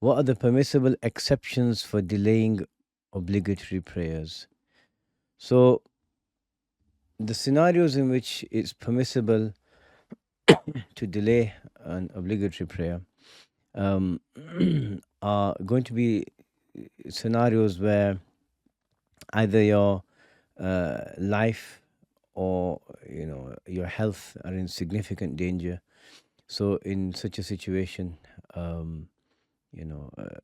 What are the permissible exceptions for delaying obligatory prayers? So, the scenarios in which it's permissible to delay an obligatory prayer um, are going to be scenarios where either your life or your health are in significant danger. So in such a situation, um, you know, uh,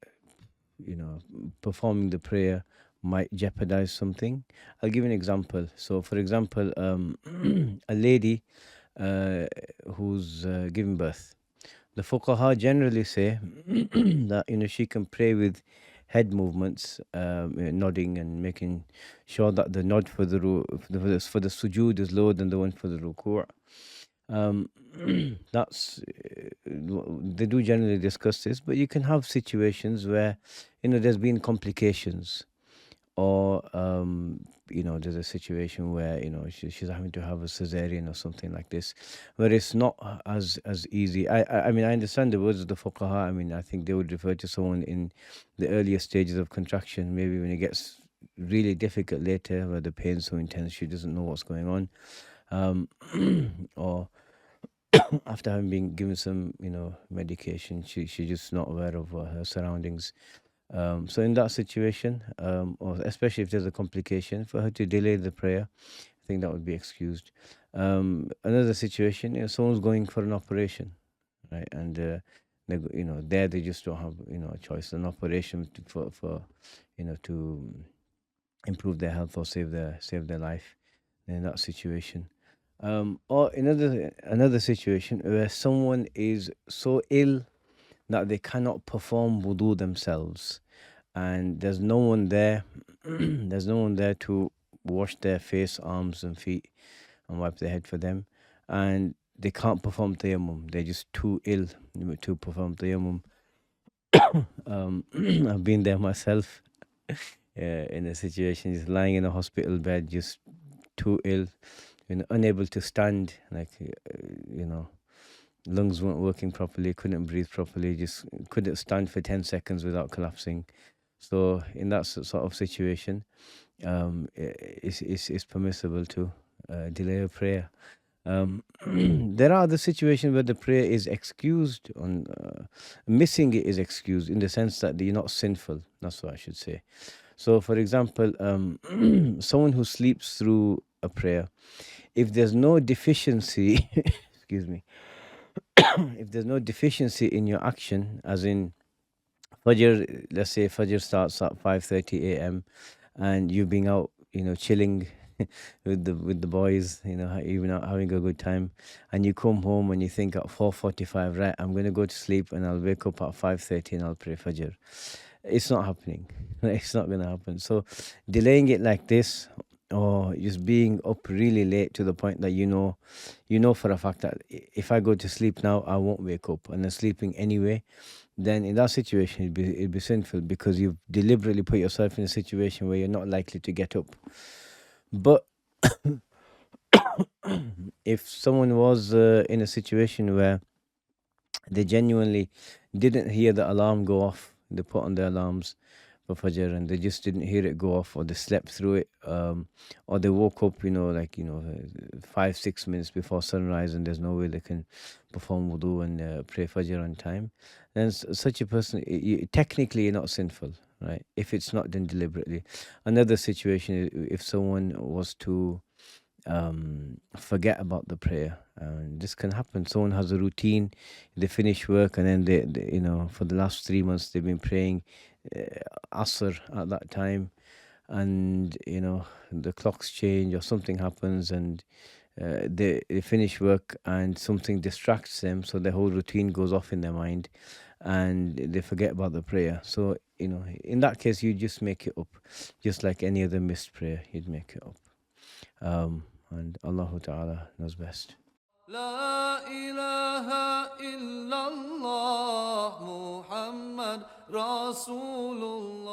performing the prayer might jeopardize something. I'll give an example. So, for example, a lady uh, who's giving birth. The fuqaha generally say that she can pray with head movements, nodding and making sure that the nod for the for the sujood is lower than the one for the ruku'. Um, that's they do generally discuss this, but you can have situations where there's been complications, or there's a situation where she's having to have a cesarean or something like this, where it's not as easy. I mean, I understand the words of the fuqaha. I mean, I think they would refer to someone in the earlier stages of contraction, maybe when it gets really difficult later, where the pain's so intense she doesn't know what's going on, um, or after having been given some medication, she's just not aware of her surroundings. So in that situation, or especially if there's a complication, for her to delay the prayer, I think that would be excused. Another situation, someone's going for an operation, right? And there they just don't have a choice. An operation for to improve their health or save their life in that situation. Or another situation where someone is so ill that they cannot perform wudu themselves, and there's no one there. There's no one there to wash their face, arms, and feet and wipe their head for them, and they can't perform tayammum. They're just too ill to perform tayammum. I've been there myself, in a situation, just lying in a hospital bed, just too ill, unable to stand, like lungs weren't working properly, couldn't breathe properly, just couldn't stand for 10 seconds without collapsing. So in that sort of situation, it's permissible to delay a prayer. There are other situations where the prayer is excused. On missing it is excused in the sense that you're not sinful. That's what I should say. So, for example, someone who sleeps through a prayer, if there's no deficiency, excuse me, if there's no deficiency in your action, as in Fajr, let's say Fajr starts at 5:30 a.m. and you've been out, chilling with the boys, even out having a good time, and you come home and you think at 4:45, right, I'm gonna go to sleep and I'll wake up at 5:30 and I'll pray Fajr. It's not happening. It's not gonna happen. So delaying it like this, or just being up really late to the point that you know for a fact that if I go to sleep now, I won't wake up, and then sleeping anyway, then in that situation it'd be sinful, because you've deliberately put yourself in a situation where you're not likely to get up. But if someone was in a situation where they genuinely didn't hear the alarm go off, they put on their alarms for Fajr and they just didn't hear it go off, or they slept through it, or they woke up, 5-6 minutes before sunrise, and there's no way they can perform wudu and pray Fajr on time, then such a person, technically, you're not sinful, right? If it's not done deliberately. Another situation, if someone was to forget about the prayer, and this can happen. Someone has a routine, they finish work, and then they for the last 3 months they've been praying Asr at that time, and the clocks change or something happens, and they finish work and something distracts them, so their whole routine goes off in their mind and they forget about the prayer. So in that case, you just make it up, just like any other missed prayer, you'd make it up. And Allah Ta'ala knows best. لا إله إلا الله محمد رسول الله